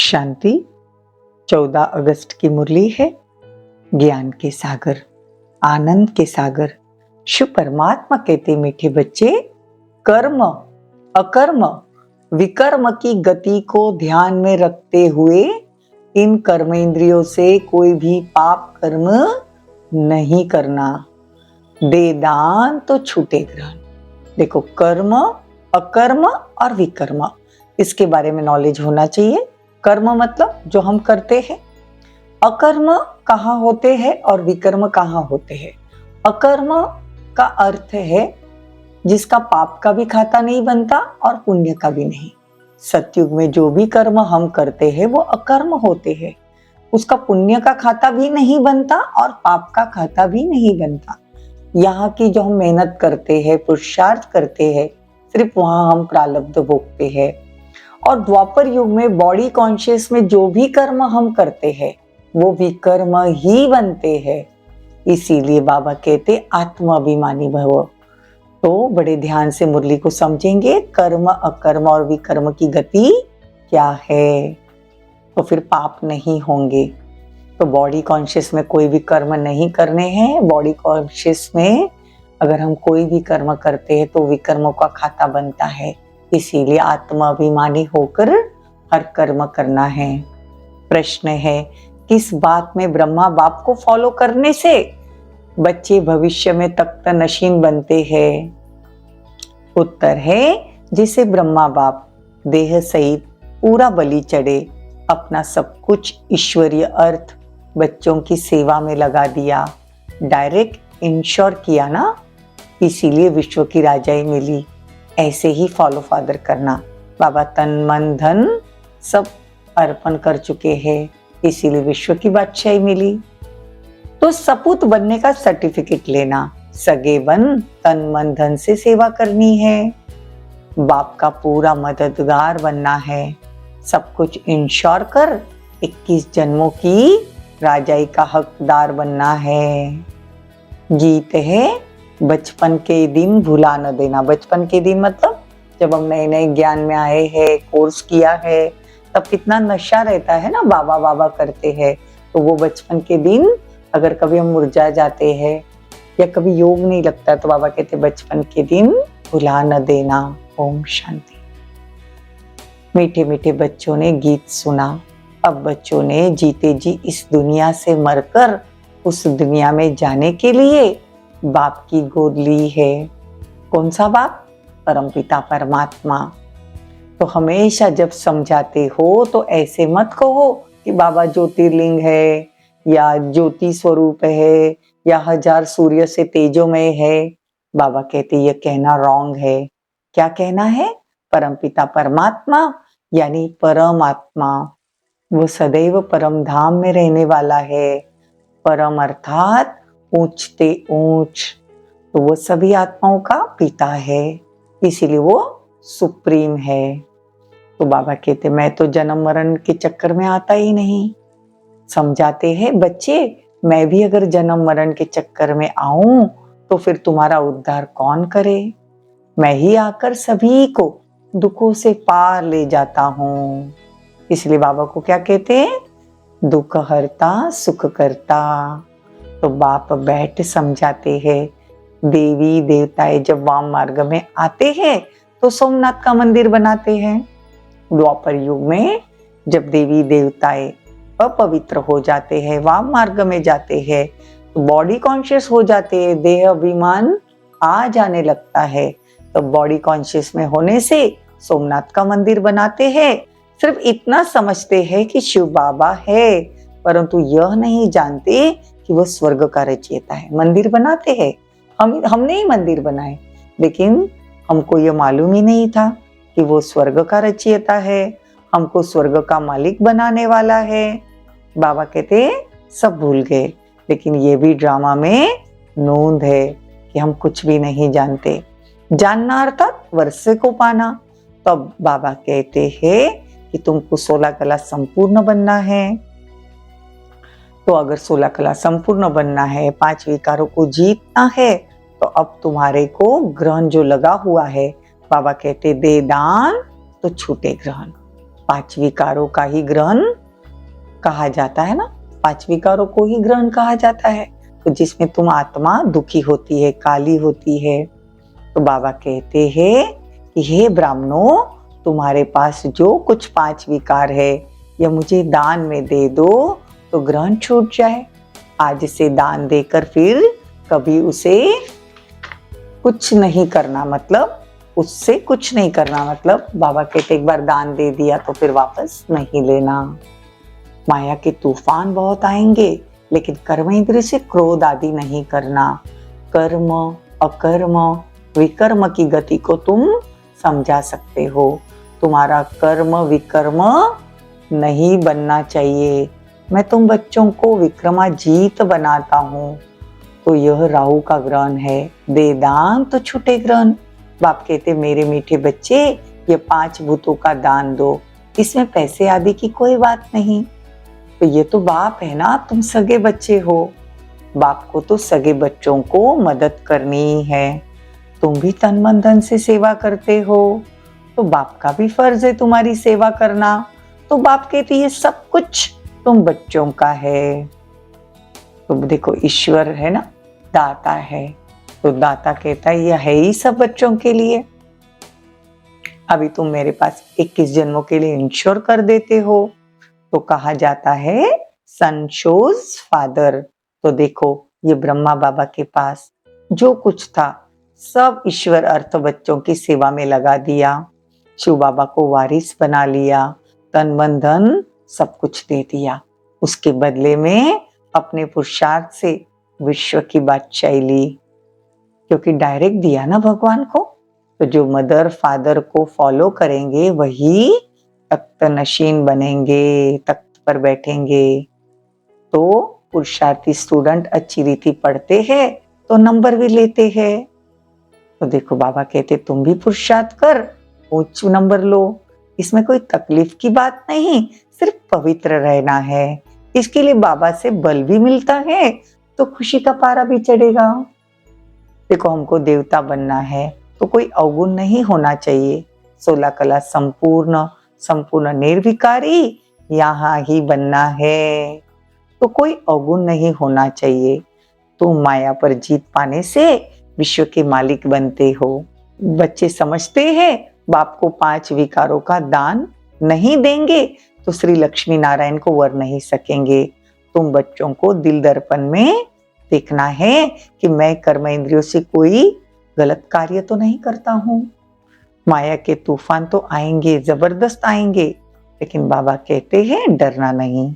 शांति। 14 अगस्त की मुरली है। ज्ञान के सागर, आनंद के सागर शिव परमात्मा कहते, मीठे बच्चे, कर्म अकर्म विकर्म की गति को ध्यान में रखते हुए इन कर्म इंद्रियों से कोई भी पाप कर्म नहीं करना। दे दान तो छूटे ग्रहण। देखो, कर्म अकर्म और विकर्म, इसके बारे में नॉलेज होना चाहिए। कर्म मतलब जो हम करते हैं, अकर्म कहाँ होते हैं और विकर्म कहाँ होते हैं। अकर्म का अर्थ है जिसका पाप का भी खाता नहीं बनता और पुण्य का भी नहीं। सतयुग में जो भी कर्म हम करते हैं वो अकर्म होते हैं, उसका पुण्य का खाता भी नहीं बनता और पाप का खाता भी नहीं बनता। यहाँ की जो हम मेहनत करते हैं, पुरुषार्थ करते हैं, सिर्फ वहां हम प्रारब्ध भोगते हैं। और द्वापर युग में बॉडी कॉन्शियस में जो भी कर्म हम करते हैं वो भी कर्म ही बनते हैं। इसीलिए बाबा कहते आत्माभिमानी भव। तो बड़े ध्यान से मुरली को समझेंगे। कर्म अकर्म और विकर्म की गति क्या है, तो फिर पाप नहीं होंगे। तो बॉडी कॉन्शियस में कोई भी कर्म नहीं करने हैं। बॉडी कॉन्शियस में अगर हम कोई भी कर्म करते हैं तो विकर्मों का खाता बनता है। इसीलिए आत्माभिमानी होकर हर कर्म करना है। प्रश्न है, किस बात में ब्रह्मा बाप को फॉलो करने से बच्चे भविष्य में तख्त नशीन बनते हैं? उत्तर है, जिसे ब्रह्मा बाप देह सहित पूरा बलि चढ़े, अपना सब कुछ ईश्वरीय अर्थ बच्चों की सेवा में लगा दिया, डायरेक्ट इंश्योर किया ना, इसीलिए विश्व की राजाई मिली। ऐसे ही फॉलो फादर करना। बाबा तन मन धन सब अर्पण कर चुके हैं, इसीलिए विश्व की बादशाही मिली। तो सपूत बनने का सर्टिफिकेट लेना, सगे बन तन मन धन से सेवा करनी है, बाप का पूरा मददगार बनना है, सब कुछ इंश्योर कर 21 जन्मों की राजाई का हकदार बनना है। गीत है, बचपन के दिन भुला न देना। बचपन के दिन मतलब जब हम नए नए ज्ञान में आए हैं, कोर्स किया है, तब कितना नशा रहता है ना, बाबा बाबा करते हैं। तो वो बचपन के दिन अगर कभी हम मुरझा जाते हैं या कभी योग नहीं लगता, तो बाबा कहते बचपन के दिन भुला न देना। ओम शांति। मीठे मीठे बच्चों ने गीत सुना। अब बच्चों ने जीते जी इस दुनिया से मरकर उस दुनिया में जाने के लिए बाप की गोद ली है। कौन सा बाप? परमपिता परमात्मा। तो हमेशा जब समझाते हो तो ऐसे मत कहो कि बाबा ज्योतिर्लिंग है या ज्योति स्वरूप है या 1000 सूर्य से तेजोमय है। बाबा कहते ये कहना रॉन्ग है। क्या कहना है? परमपिता परमात्मा यानी परमात्मा, वो सदैव परम धाम में रहने वाला है। परम अर्थात ऊंचते ऊंच, तो वो सभी आत्माओं का पिता है, इसीलिए वो सुप्रीम है। तो बाबा कहते मैं तो जन्म मरण के चक्कर में आता ही नहीं। समझाते हैं, बच्चे मैं भी अगर जन्म मरण के चक्कर में आऊं तो फिर तुम्हारा उद्धार कौन करे? मैं ही आकर सभी को दुखों से पार ले जाता हूं। इसलिए बाबा को क्या कहते हैं? दुख हरता सुख करता। तो बाप बैठ समझाते हैं। देवी देवताएं जब वाम मार्ग में आते हैं तो सोमनाथ का मंदिर बनाते हैं। द्वापर युग में जब देवी देवताएं अपवित्र हो जाते हैं, वाम मार्ग में जाते हैं, तो बॉडी कॉन्शियस हो जाते हैं, देह अभिमान आ जाने लगता है। तो बॉडी कॉन्शियस में होने से सोमनाथ का मंदिर बनाते हैं। सिर्फ इतना समझते हैं कि शिव बाबा है, परंतु यह नहीं जानते कि वह स्वर्ग का रचयिता है। मंदिर बनाते हैं, हमने ही मंदिर बनाए, लेकिन हमको यह मालूम ही नहीं था कि वो स्वर्ग का रचयिता है, हमको स्वर्ग का मालिक बनाने वाला है। बाबा कहते सब भूल गए, लेकिन ये भी ड्रामा में नोंद है कि हम कुछ भी नहीं जानते। जानना अर्थात वर्षे को पाना। तो अब बाबा कहते हैं कि तुमको 16 कला संपूर्ण बनना है। तो अगर 16 कला संपूर्ण बनना है, 5 विकारों को जीतना है, तो अब तुम्हारे को ग्रहण जो लगा हुआ है, बाबा कहते दे दान तो छूटे ग्रहण। पांच विकारों का ही ग्रहण कहा जाता है ना, पांच विकारों को ही ग्रहण कहा जाता है। तो जिसमें तुम आत्मा दुखी होती है, काली होती है, तो बाबा कहते हैं कि हे ब्राह्मणों, तुम्हारे पास जो कुछ पांच विकार है यह मुझे दान में दे दो तो ग्रहण छूट जाए। आज से दान देकर फिर कभी उसे कुछ नहीं करना, मतलब उससे कुछ नहीं करना, मतलब बाबा कहते एक बार दान दे दिया तो फिर वापस नहीं लेना। माया के तूफान बहुत आएंगे, लेकिन कर्म इंद्रिय से क्रोध आदि नहीं करना। कर्म अकर्म विकर्म की गति को तुम समझा सकते हो। तुम्हारा कर्म विकर्म नहीं बनना चाहिए। मैं तुम बच्चों को विक्रमाजीत बनाता हूँ। तो यह राहु का ग्रहण है, दे दान तो छूटे ग्रहण। बाप कहते मेरे मीठे बच्चे, ये पांच भूतों का दान दो, इसमें पैसे आदि की कोई बात नहीं। तो ये तो बाप है ना, तुम सगे बच्चे हो, बाप को तो सगे बच्चों को मदद करनी है। तुम भी तन मन धन से सेवा करते हो, तो बाप का भी फर्ज है तुम्हारी सेवा करना। तो बाप कहते ये सब कुछ तुम बच्चों का है। तो देखो ईश्वर है ना, दाता है, तो दाता कहता है यह है ही सब बच्चों के लिए। अभी तुम मेरे पास 21 जन्मों के लिए इंश्योर कर देते हो, तो कहा जाता है सन शोज फादर। तो देखो ये ब्रह्मा बाबा के पास जो कुछ था सब ईश्वर अर्थ बच्चों की सेवा में लगा दिया। शिव बाबा को वारिस बना लिया, तन मन धन सब कुछ दे दिया। उसके बदले में अपने पुरुषार्थ से विश्व की बादशाही ली, क्योंकि डायरेक्ट दिया ना भगवान को। तो जो मदर फादर को फॉलो करेंगे वही तख्त नशीन बनेंगे, तख्त पर बैठेंगे। तो पुरुषार्थी स्टूडेंट अच्छी रीति पढ़ते हैं तो नंबर भी लेते हैं। तो देखो बाबा कहते तुम भी पुरुषार्थ कर, उच्च नंबर लो, इसमें कोई तकलीफ की बात नहीं, सिर्फ पवित्र रहना है। इसके लिए बाबा से बल भी मिलता है, तो खुशी का पारा भी चढ़ेगा। देखो हमको देवता बनना है तो कोई अवगुण नहीं होना चाहिए। 16 कला संपूर्ण संपूर्ण निर्विकारी यहाँ ही बनना है, तो कोई अवगुण नहीं होना चाहिए। तो माया पर जीत पाने से विश्व के मालिक बनते हो। बच्चे समझते हैं बाप को 5 विकारों का दान नहीं देंगे तो श्री लक्ष्मी नारायण को वर नहीं सकेंगे। तुम बच्चों को दिल दर्पण में देखना है कि मैं कर्म इंद्रियों से कोई गलत कार्य तो नहीं करता हूँ। माया के तूफान तो आएंगे, जबरदस्त आएंगे, लेकिन बाबा कहते हैं डरना नहीं।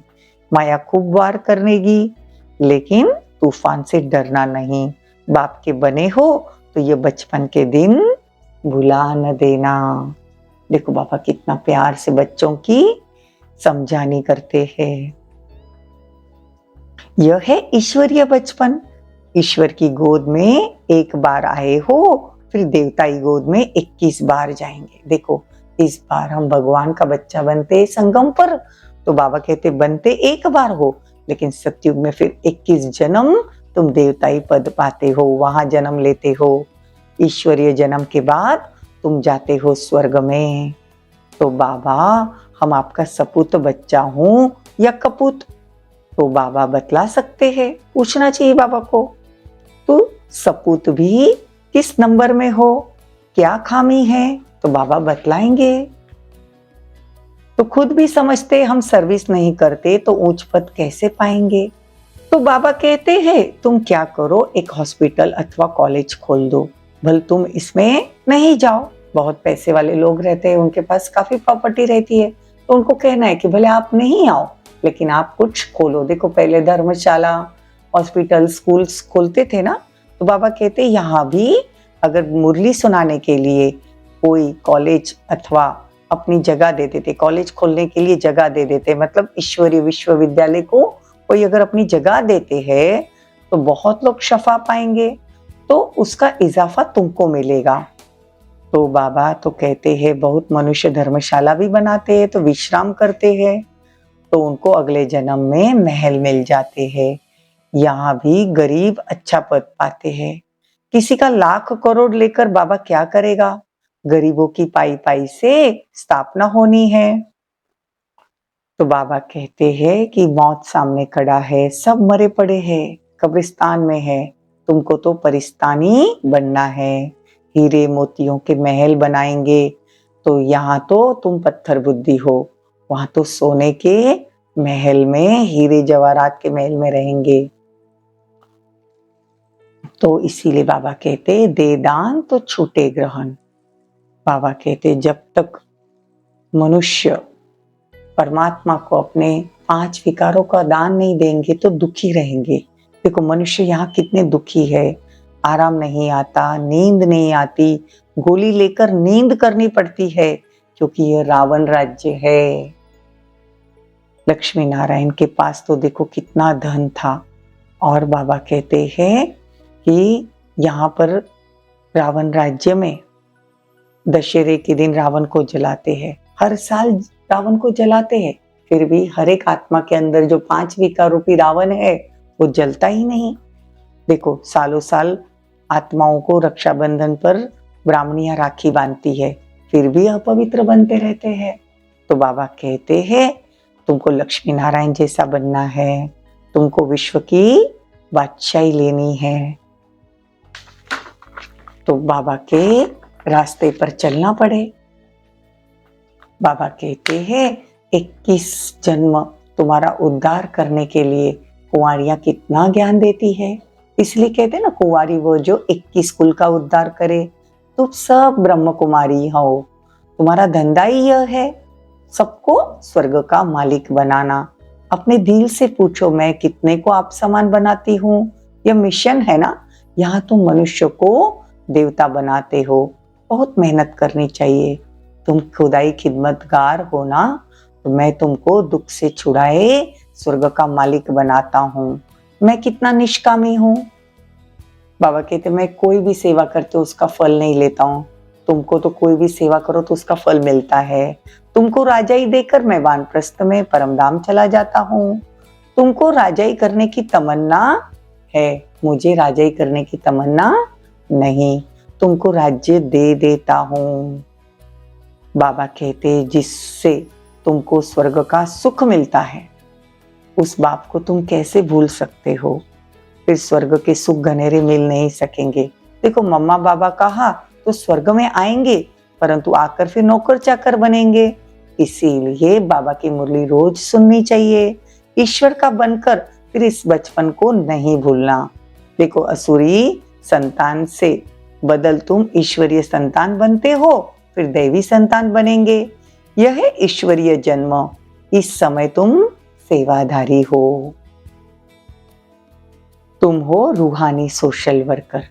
माया खूब वार करेगी, लेकिन तूफान से डरना नहीं। बाप के बने हो तो ये बचपन के दिन भुला न देना। देखो बाबा कितना प्यार से बच्चों की समझानी करते हैं। यह है ईश्वरीय बचपन। ईश्वर की गोद में एक बार आए हो, फिर देवताई गोद में 21 बार जाएंगे। देखो इस बार हम भगवान का बच्चा बनते संगम पर, तो बाबा कहते बनते एक बार हो, लेकिन सतयुग में फिर 21 जन्म तुम देवताई पद पाते हो, वहां जन्म लेते हो। ईश्वरीय जन्म के बाद तुम जाते हो स्वर्ग में। तो बाबा हम आपका सपूत बच्चा हूं या कपूत, तो बाबा बतला सकते हैं, पूछना चाहिए बाबा को। तो सपूत भी किस नंबर में हो, क्या खामी है, तो बाबा बतलाएंगे। तो खुद भी समझते हम सर्विस नहीं करते तो ऊंच पद कैसे पाएंगे। तो बाबा कहते हैं तुम क्या करो, एक हॉस्पिटल अथवा कॉलेज खोल दो, भले तुम इसमें नहीं जाओ। बहुत पैसे वाले लोग रहते हैं, उनके पास काफी प्रॉपर्टी रहती है, तो उनको कहना है कि भले आप नहीं आओ लेकिन आप कुछ खोलो। देखो पहले धर्मशाला, हॉस्पिटल, स्कूल्स खोलते थे ना, तो बाबा कहते यहाँ भी अगर मुरली सुनाने के लिए कोई कॉलेज अथवा अपनी जगह दे देते, कॉलेज खोलने के लिए जगह दे देते, मतलब ईश्वरीय विश्वविद्यालय को कोई अगर अपनी जगह देते हैं तो बहुत लोग शफा पाएंगे, तो उसका इजाफा तुमको मिलेगा। तो बाबा तो कहते हैं बहुत मनुष्य धर्मशाला भी बनाते हैं तो विश्राम करते हैं, तो उनको अगले जन्म में महल मिल जाते हैं। यहाँ भी गरीब अच्छा पद पाते हैं। किसी का लाख करोड़ लेकर बाबा क्या करेगा, गरीबों की पाई पाई से स्थापना होनी है। तो बाबा कहते हैं कि मौत सामने खड़ा है, सब मरे पड़े हैं, कब्रिस्तान में है, तुमको तो परिस्तानी बनना है। हीरे मोतियों के महल बनाएंगे, तो यहाँ तो तुम पत्थर बुद्धि हो, वहां तो सोने के महल में, हीरे जवाहरात के महल में रहेंगे। तो इसीलिए बाबा कहते दे दान तो छूटे ग्रहण। बाबा कहते जब तक मनुष्य परमात्मा को अपने 5 विकारों का दान नहीं देंगे तो दुखी रहेंगे। देखो मनुष्य यहाँ कितने दुखी है, आराम नहीं आता, नींद नहीं आती, गोली लेकर नींद करनी पड़ती है, क्योंकि यह रावण राज्य है। लक्ष्मी नारायण के पास तो देखो कितना धन था, और बाबा कहते हैं कि यहाँ पर रावण राज्य में दशहरे के दिन रावण को जलाते हैं, हर साल रावण को जलाते हैं, फिर भी हर एक आत्मा के अंदर जो 5 विकार रूपी रावण है वो जलता ही नहीं। देखो सालों साल आत्माओं को रक्षाबंधन पर ब्राह्मणियां राखी बांधती है, फिर भी अपवित्र बनते रहते हैं। तो बाबा कहते हैं तुमको लक्ष्मी नारायण जैसा बनना है, तुमको विश्व की बादशाही लेनी है। तो बाबा के रास्ते पर चलना पड़े। बाबा कहते हैं 21 जन्म तुम्हारा उद्धार करने के लिए कुंवारियां कितना ज्ञान देती है, इसलिए कहते हैं ना कुंवारी वो जो 21 कुल का उद्धार करे। तुम सब ब्रह्म कुमारी हो, तुम्हारा धंधा ही यह है सबको स्वर्ग का मालिक बनाना। अपने दिल से पूछो मैं कितने को आप समान बनाती हूँ, यह मिशन है ना। यहाँ तुम मनुष्य को देवता बनाते हो, बहुत मेहनत करनी चाहिए। तुम खुदाई खिदमतगार हो ना, तो मैं तुमको दुख से छुड़ाए स्वर्ग का मालिक बनाता हूँ। मैं कितना निष्कामी हूँ। बाबा कहते मैं कोई भी सेवा करते हो उसका फल नहीं लेता हूँ, तुमको तो कोई भी सेवा करो तो उसका फल मिलता है। तुमको राजाई देकर मैं वानप्रस्थ में परमधाम चला जाता हूँ। तुमको राजाई करने की तमन्ना है, मुझे राजाई करने की तमन्ना नहीं, तुमको राज्य दे देता हूँ। बाबा कहते जिससे तुमको स्वर्ग का सुख मिलता है उस बाप को तुम कैसे भूल सकते हो, फिर स्वर्ग के सुख घनेरे मिल नहीं सकेंगे। देखो मम्मा बाबा कहा तो स्वर्ग में आएंगे, परंतु आकर फिर नौकर चाकर बनेंगे। इसीलिए बाबा की मुरली रोज सुननी चाहिए, ईश्वर का बनकर फिर इस बचपन को नहीं भूलना। देखो असुरी संतान से बदल तुम ईश्वरीय संतान बनते हो, फिर दैवी संतान बनेंगे। यह है ईश्वरीय जन्म, इस समय तुम सेवाधारी हो। तुम हो रूहानी सोशल वर्कर।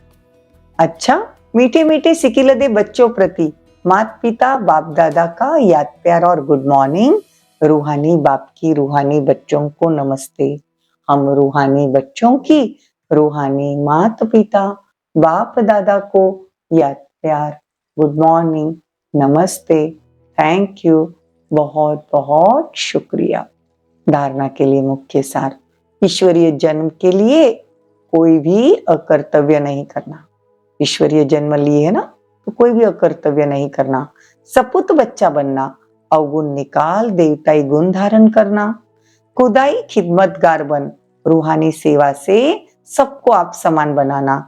अच्छा मीठे मीठे सिकिलदे बच्चों प्रति माता पिता बाप दादा का याद प्यार और गुड मॉर्निंग। रूहानी बाप की रूहानी बच्चों को नमस्ते। हम रूहानी बच्चों की रूहानी माता पिता बाप दादा को याद प्यार गुड मॉर्निंग नमस्ते थैंक यू बहुत बहुत शुक्रिया। धारणा के लिए मुख्य सार, ईश्वरीय जन्म के लिए कोई भी अकर्तव्य नहीं करना। ईश्वरीय जन्म लिए है ना, तो कोई भी अकर्तव्य नहीं करना। सपूत बच्चा बनना, अवगुण निकाल देवताई गुण धारण करना। खुदाई खिदमतगार बन, रूहानी सेवा से सबको आप समान बनाना।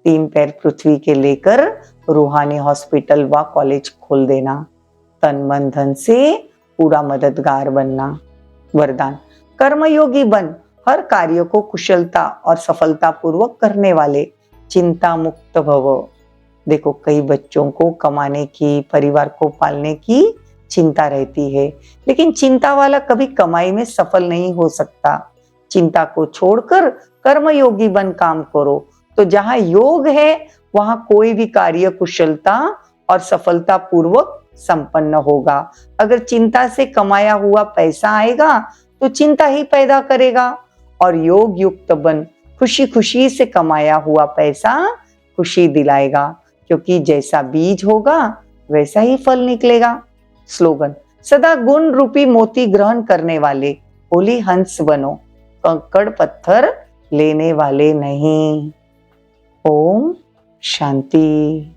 3 पैर पृथ्वी के लेकर रूहानी हॉस्पिटल व कॉलेज खोल देना। तन मन धन से पूरा मददगार बनना। वरदान, कर्मयोगी बन, हर कार्य को कुशलता और सफलता पूर्वक करने वाले। चिंता मुक्त भव। देखो कई बच्चों को कमाने की, परिवार को पालने की चिंता रहती है, लेकिन चिंता वाला कभी कमाई में सफल नहीं हो सकता। चिंता को छोड़कर कर्मयोगी बन काम करो, तो जहां योग है वहां कोई भी कार्य कुशलता और सफलता पूर्वक संपन्न होगा। अगर चिंता से कमाया हुआ पैसा आएगा तो चिंता ही पैदा करेगा, और योग युक्त बन, खुशी खुशी से कमाया हुआ पैसा खुशी दिलाएगा, क्योंकि जैसा बीज होगा वैसा ही फल निकलेगा। स्लोगन, सदा गुण रूपी मोती ग्रहण करने वाले होली हंस बनो, कंकड़ पत्थर लेने वाले नहीं। ओम शांति।